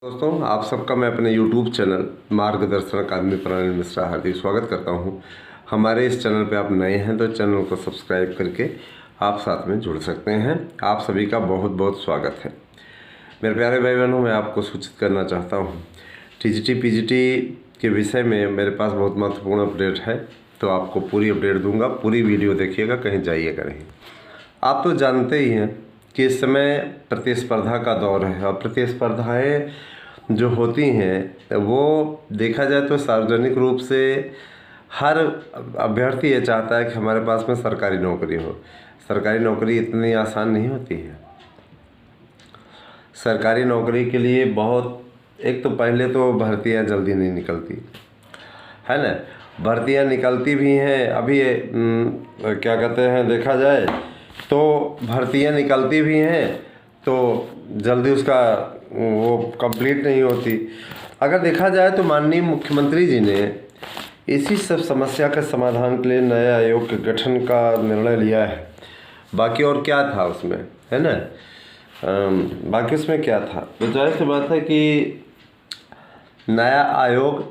दोस्तों, आप सबका मैं अपने YouTube चैनल मार्गदर्शन अकादमी प्रणाली मिश्रा हार्दिक स्वागत करता हूं। हमारे इस चैनल पे आप नए हैं तो चैनल को सब्सक्राइब करके आप साथ में जुड़ सकते हैं। आप सभी का बहुत बहुत स्वागत है। मेरे प्यारे भाई बहनों, मैं आपको सूचित करना चाहता हूं TGT PGT के विषय में मेरे पास बहुत महत्वपूर्ण अपडेट है, तो आपको पूरी अपडेट दूँगा। पूरी वीडियो देखिएगा, कहीं जाइएगा नहीं। आप तो जानते ही हैं कि इस समय प्रतिस्पर्धा का दौर है और प्रतिस्पर्धाएं जो होती हैं वो देखा जाए तो सार्वजनिक रूप से हर अभ्यर्थी ये चाहता है कि हमारे पास में सरकारी नौकरी हो। सरकारी नौकरी इतनी आसान नहीं होती है। सरकारी नौकरी के लिए एक तो पहले तो भर्तियां जल्दी नहीं निकलती है ना। भर्तियां निकलती भी हैं अभी क्या कहते हैं, देखा जाए तो भर्तियां निकलती भी हैं तो जल्दी उसका वो कंप्लीट नहीं होती। अगर देखा जाए तो माननीय मुख्यमंत्री जी ने इसी सब समस्या के समाधान के लिए नए आयोग के गठन का निर्णय लिया है। बाकी और क्या था उसमें, है ना। बाकी उसमें क्या था, तो जाहिर सी बात है कि नया आयोग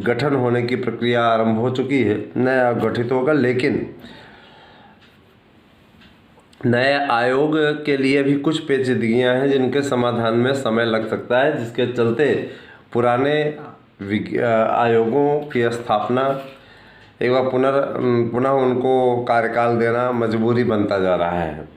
गठन होने की प्रक्रिया आरंभ हो चुकी है। नया आयोग गठित होगा, लेकिन नए आयोग के लिए भी कुछ पेचीदगियां हैं जिनके समाधान में समय लग सकता है, जिसके चलते पुराने आयोगों की स्थापना एक बार पुनः उनको कार्यकाल देना मजबूरी बनता जा रहा है।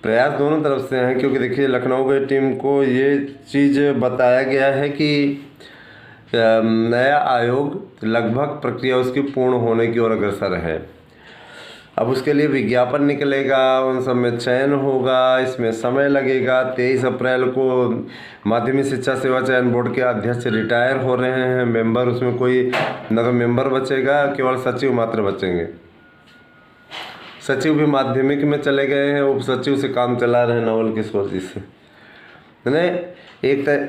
प्रयास दोनों तरफ से हैं, क्योंकि देखिए लखनऊ की टीम को ये चीज़ बताया गया है कि नया आयोग लगभग प्रक्रिया उसकी पूर्ण होने की ओर अग्रसर है। अब उसके लिए विज्ञापन निकलेगा, उन सब में चयन होगा, इसमें समय लगेगा। 23 अप्रैल को माध्यमिक शिक्षा सेवा चयन बोर्ड के अध्यक्ष रिटायर हो रहे हैं। मेंबर उसमें कोई न तो मेंबर बचेगा, केवल सचिव मात्र बचेंगे। सचिव भी माध्यमिक में चले गए हैं, उप सचिव से काम चला रहे हैं नवल किशोर जी से, है ना।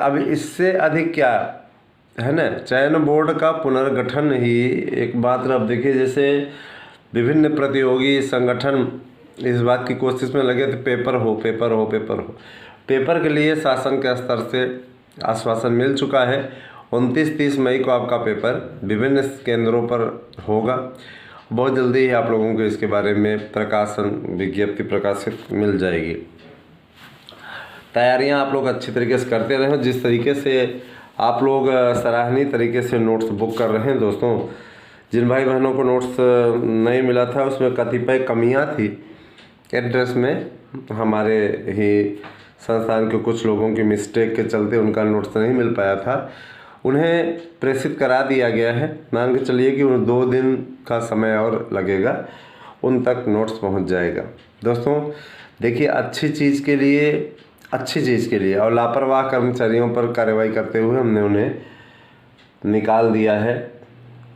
अब इससे अधिक क्या है ना, चयन बोर्ड का पुनर्गठन ही एक बात। अब देखिए, जैसे विभिन्न प्रतियोगी संगठन इस बात की कोशिश में लगे थे पेपर हो। पेपर के लिए शासन के स्तर से आश्वासन मिल चुका है। 29-30 मई को आपका पेपर विभिन्न केंद्रों पर होगा। बहुत जल्दी ही आप लोगों को इसके बारे में विज्ञप्ति प्रकाशित मिल जाएगी। तैयारियां आप लोग अच्छी तरीके से करते रहें। जिस तरीके से आप लोग सराहनीय तरीके से नोट्स बुक कर रहे हैं दोस्तों, जिन भाई बहनों को नोट्स नहीं मिला था उसमें कतिपय कमियां थी एड्रेस में। हमारे ही संस्थान के कुछ लोगों की मिस्टेक के चलते उनका नोट्स नहीं मिल पाया था। उन्हें प्रेषित करा दिया गया है। मान के चलिए कि 2 दिन का समय और लगेगा, उन तक नोट्स पहुंच जाएगा। दोस्तों देखिए, अच्छी चीज़ के लिए और लापरवाह कर्मचारियों पर कार्रवाई करते हुए हमने उन्हें निकाल दिया है,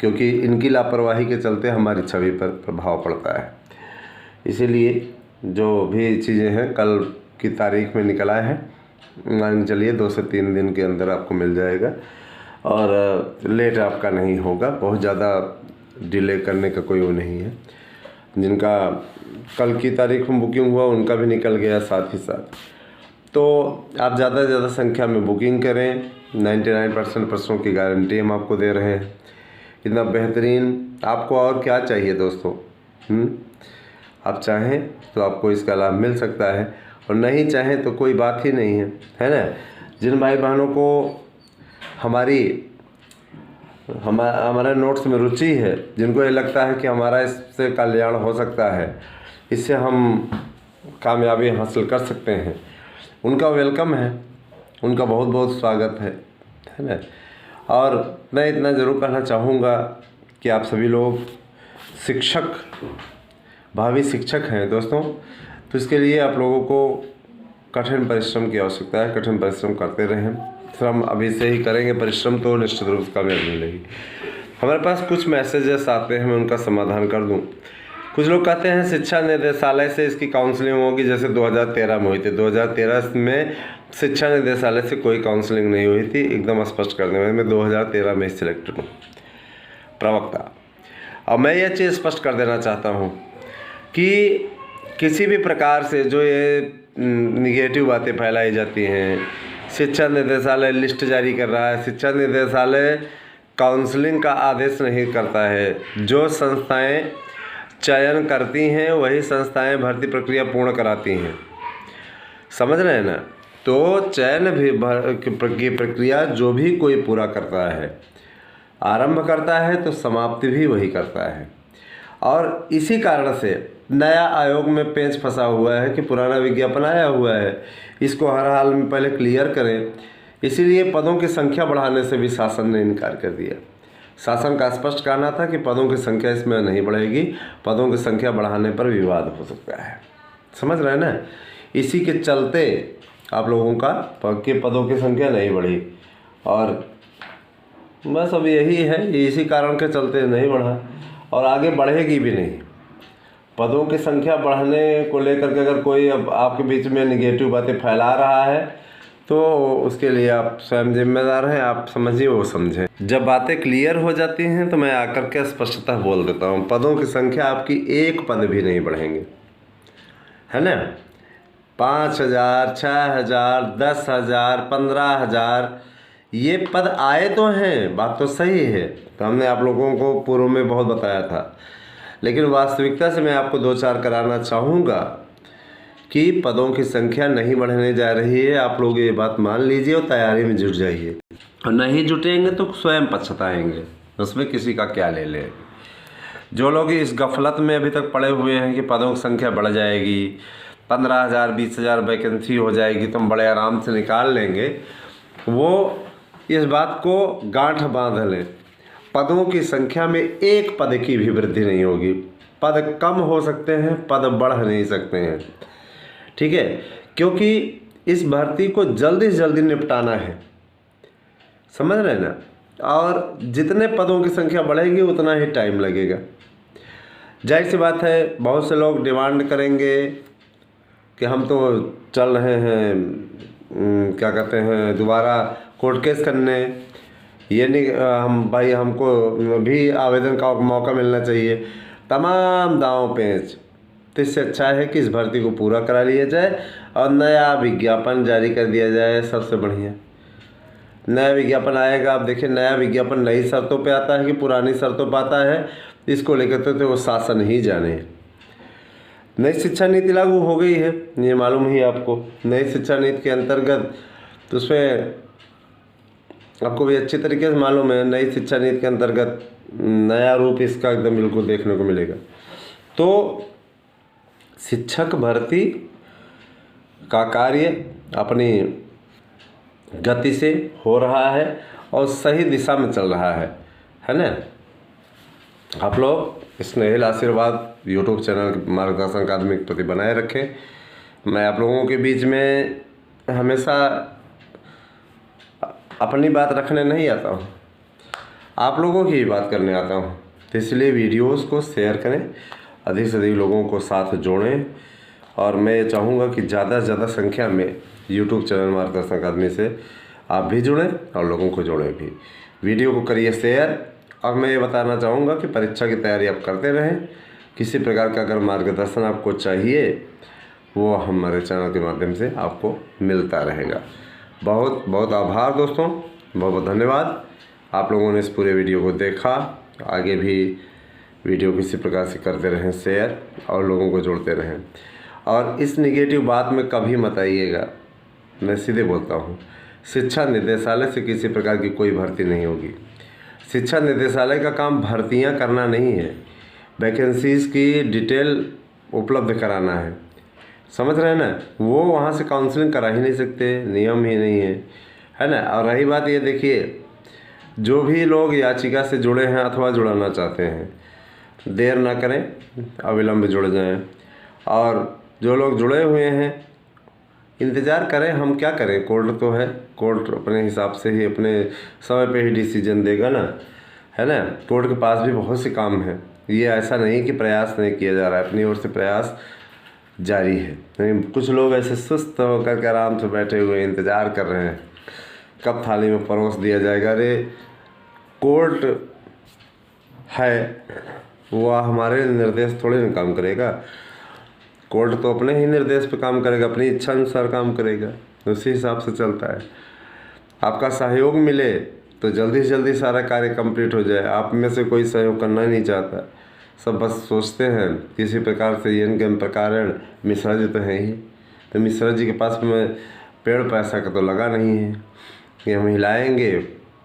क्योंकि इनकी लापरवाही के चलते हमारी छवि पर प्रभाव पड़ता है। इसीलिए जो भी चीज़ें हैं कल की तारीख में निकला है, मान चलिए 2 से 3 दिन के अंदर आपको मिल जाएगा और लेट आपका नहीं होगा। बहुत ज़्यादा डिले करने का कोई वो नहीं है। जिनका कल की तारीख में बुकिंग हुआ उनका भी निकल गया साथ ही साथ। तो आप ज़्यादा से ज़्यादा संख्या में बुकिंग करें। 99% प्रश्नों की गारंटी हम आपको दे रहे हैं। इतना बेहतरीन आपको और क्या चाहिए दोस्तों। आप चाहें तो आपको इसका लाभ मिल सकता है, और नहीं चाहें तो कोई बात ही नहीं है ना। जिन भाई बहनों को हमारे नोट्स में रुचि है, जिनको ये लगता है कि हमारा इससे कल्याण हो सकता है, इससे हम कामयाबी हासिल कर सकते हैं, उनका वेलकम है, उनका बहुत बहुत स्वागत है ना। और मैं इतना ज़रूर कहना चाहूँगा कि आप सभी लोग भावी शिक्षक हैं दोस्तों, तो इसके लिए आप लोगों को कठिन परिश्रम की आवश्यकता है। कठिन परिश्रम करते रहें। श्रम अभी से ही करेंगे परिश्रम तो निश्चित रूप से कामयाबी मिलेगी। हमारे पास कुछ मैसेजेस आते हैं, मैं उनका समाधान कर दूं। कुछ लोग कहते हैं शिक्षा निदेशालय से इसकी काउंसलिंग होगी, जैसे 2013 में हुई थी। 2013 में शिक्षा निदेशालय से कोई काउंसलिंग नहीं हुई थी। एकदम स्पष्ट कर दें, मैं 2013 में सिलेक्टेड हूँ, प्रवक्ता। और मैं ये चीज़ स्पष्ट कर देना चाहता हूँ कि किसी भी प्रकार से जो ये निगेटिव बातें फैलाई जाती हैं, शिक्षा निदेशालय लिस्ट जारी कर रहा है। शिक्षा निदेशालय काउंसलिंग का आदेश नहीं करता है। जो संस्थाएं चयन करती हैं वही संस्थाएं भर्ती प्रक्रिया पूर्ण कराती हैं। समझ रहे हैं ना। तो चयन भी की प्रक्रिया जो भी कोई पूरा करता है, आरंभ करता है तो समाप्ति भी वही करता है। और इसी कारण से नया आयोग में पेंच फंसा हुआ है कि पुराना विज्ञापन आया हुआ है, इसको हर हाल में पहले क्लियर करें। इसीलिए पदों की संख्या बढ़ाने से भी शासन ने इनकार कर दिया। शासन का स्पष्ट कहना था कि पदों की संख्या इसमें नहीं बढ़ेगी, पदों की संख्या बढ़ाने पर विवाद हो सकता है। समझ रहे हैं ना। इसी के चलते आप लोगों का के पदों की संख्या नहीं बढ़ी और बस अब यही है, इसी कारण के चलते नहीं बढ़ा और आगे बढ़ेगी भी नहीं। पदों की संख्या बढ़ने को लेकर के अगर कोई अब आपके बीच में निगेटिव बातें फैला रहा है तो उसके लिए आप स्वयं जिम्मेदार हैं। आप समझिए वो समझें। जब बातें क्लियर हो जाती हैं तो मैं आकर के स्पष्टता बोल देता हूँ। पदों की संख्या आपकी एक पद भी नहीं बढ़ेंगे, है ना। 5,000, 6,000, 10,000, 15,000 ये पद आए तो हैं, बात तो सही है। तो हमने आप लोगों को पूर्व में बहुत बताया था, लेकिन वास्तविकता से मैं आपको दो चार कराना चाहूँगा कि पदों की संख्या नहीं बढ़ने जा रही है। आप लोग ये बात मान लीजिए और तैयारी में जुट जाइए। और नहीं जुटेंगे तो स्वयं पछताएंगे, उसमें किसी का क्या ले ले। जो लोग इस गफलत में अभी तक पड़े हुए हैं कि पदों की संख्या बढ़ जाएगी, 15,000 20,000 वैकेंसी हो जाएगी तो हम बड़े आराम से निकाल लेंगे, वो इस बात को गांठ बांध लें। पदों की संख्या में एक पद की भी वृद्धि नहीं होगी। पद कम हो सकते हैं, पद बढ़ नहीं सकते हैं, ठीक है। क्योंकि इस भर्ती को जल्दी से जल्दी निपटाना है, समझ रहे हैं ना। और जितने पदों की संख्या बढ़ेगी उतना ही टाइम लगेगा। जाहिर सी बात है, बहुत से लोग डिमांड करेंगे कि हम तो चल रहे हैं क्या कहते हैं दोबारा कोर्ट केस करने, ये नहीं हम भाई हमको भी आवेदन का मौका मिलना चाहिए। तमाम दांव पेंच। तो इससे अच्छा है कि इस भर्ती को पूरा करा लिया जाए और नया विज्ञापन जारी कर दिया जाए। सबसे बढ़िया नया विज्ञापन आएगा। आप देखिए, नया विज्ञापन नई शर्तों पे आता है कि पुरानी शर्तों पर आता है, इसको लेकर तो वो शासन ही जाने। नई शिक्षा नीति लागू हो गई है, ये मालूम ही आपको। नई शिक्षा नीति के अंतर्गत तो उसमें आपको भी अच्छी तरीके से मालूम है, नई शिक्षा नीति के अंतर्गत नया रूप इसका एकदम बिल्कुल देखने को मिलेगा। तो शिक्षक भर्ती का कार्य अपनी गति से हो रहा है और सही दिशा में चल रहा है ना। आप लोग स्नेहिल आशीर्वाद यूट्यूब चैनल मार्गदर्शन अकादमी के प्रति बनाए रखें। मैं आप लोगों के बीच में हमेशा अपनी बात रखने नहीं आता हूँ, आप लोगों की ही बात करने आता हूँ। तो इसलिए वीडियोस को शेयर करें, अधिक से अधिक लोगों को साथ जोड़ें। और मैं ये चाहूँगा कि ज़्यादा से ज़्यादा संख्या में यूट्यूब चैनल मार्गदर्शन अकादमी से आप भी जुड़ें और लोगों को जोड़ें भी। वीडियो को करिए शेयर। और मैं ये बताना चाहूँगा कि परीक्षा की तैयारी आप करते रहें। किसी प्रकार का अगर मार्गदर्शन आपको चाहिए वो हमारे चैनल के माध्यम से आपको मिलता रहेगा। बहुत बहुत आभार दोस्तों, बहुत बहुत धन्यवाद। आप लोगों ने इस पूरे वीडियो को देखा। आगे भी वीडियो किसी प्रकार से करते रहें शेयर और लोगों को जोड़ते रहें। और इस निगेटिव बात में कभी मत आइएगा, मैं सीधे बोलता हूँ। शिक्षा निदेशालय से किसी प्रकार की कोई भर्ती नहीं होगी। शिक्षा निदेशालय का काम भर्तियाँ करना नहीं है, वैकेंसीज़ की डिटेल उपलब्ध कराना है। समझ रहे हैं ना। वो वहाँ से काउंसलिंग करा ही नहीं सकते, नियम ही नहीं है ना। और रही बात ये देखिए, जो भी लोग याचिका से जुड़े हैं अथवा जुड़ाना चाहते हैं, देर ना करें, अविलंब जुड़ जाएं। और जो लोग जुड़े हुए हैं इंतज़ार करें। हम क्या करें, कोर्ट तो है, कोर्ट अपने हिसाब से ही अपने समय पे ही डिसीजन देगा ना, है ना। कोर्ट के पास भी बहुत से काम हैं। ये ऐसा नहीं कि प्रयास नहीं किया जा रहा है, अपनी ओर से प्रयास जारी है। नहीं, कुछ लोग ऐसे सुस्त होकर के आराम से बैठे हुए इंतज़ार कर रहे हैं कब थाली में परोस दिया जाएगा। अरे कोर्ट है, वो हमारे निर्देश थोड़े ना काम करेगा। कोर्ट तो अपने ही निर्देश पे काम करेगा, अपनी इच्छा अनुसार काम करेगा। उसी हिसाब से चलता है। आपका सहयोग मिले तो जल्दी से जल्दी सारा कार्य कंप्लीट हो जाए। आप में से कोई सहयोग करना नहीं चाहता, सब बस सोचते हैं किसी प्रकार से यन के प्रकार। मिश्रा जी तो हैं ही, तो मिश्रा जी के पास में पेड़ पैसा का तो लगा नहीं है कि हम हिलाएंगे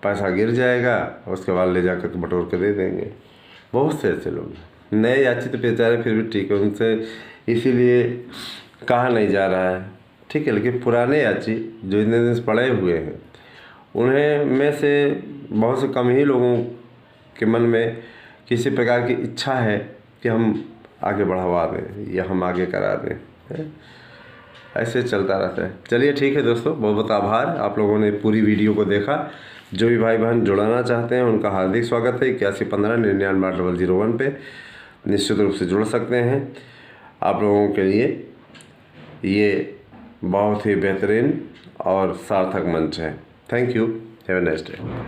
पैसा गिर जाएगा उसके बाद ले जाकर के बटोर के दे देंगे। बहुत से ऐसे लोग हैं। नए याची तो बेचारे फिर भी ठीक है, उनसे इसीलिए कहा नहीं जा रहा है, ठीक है। लेकिन पुराने याची जो इतने दिन से पड़े हुए हैं, उन्हें में से बहुत से कम ही लोगों के मन में किसी प्रकार की इच्छा है कि हम आगे बढ़वा दें या हम आगे करा दें। ऐसे चलता रहता है। चलिए ठीक है दोस्तों, बहुत बहुत आभार, आप लोगों ने पूरी वीडियो को देखा। जो भी भाई बहन जुड़ना चाहते हैं उनका हार्दिक स्वागत है। 8115998001 पे निश्चित रूप से जुड़ सकते हैं। आप लोगों के लिए ये बहुत ही बेहतरीन और सार्थक मंच है। Thank you, have a nice day.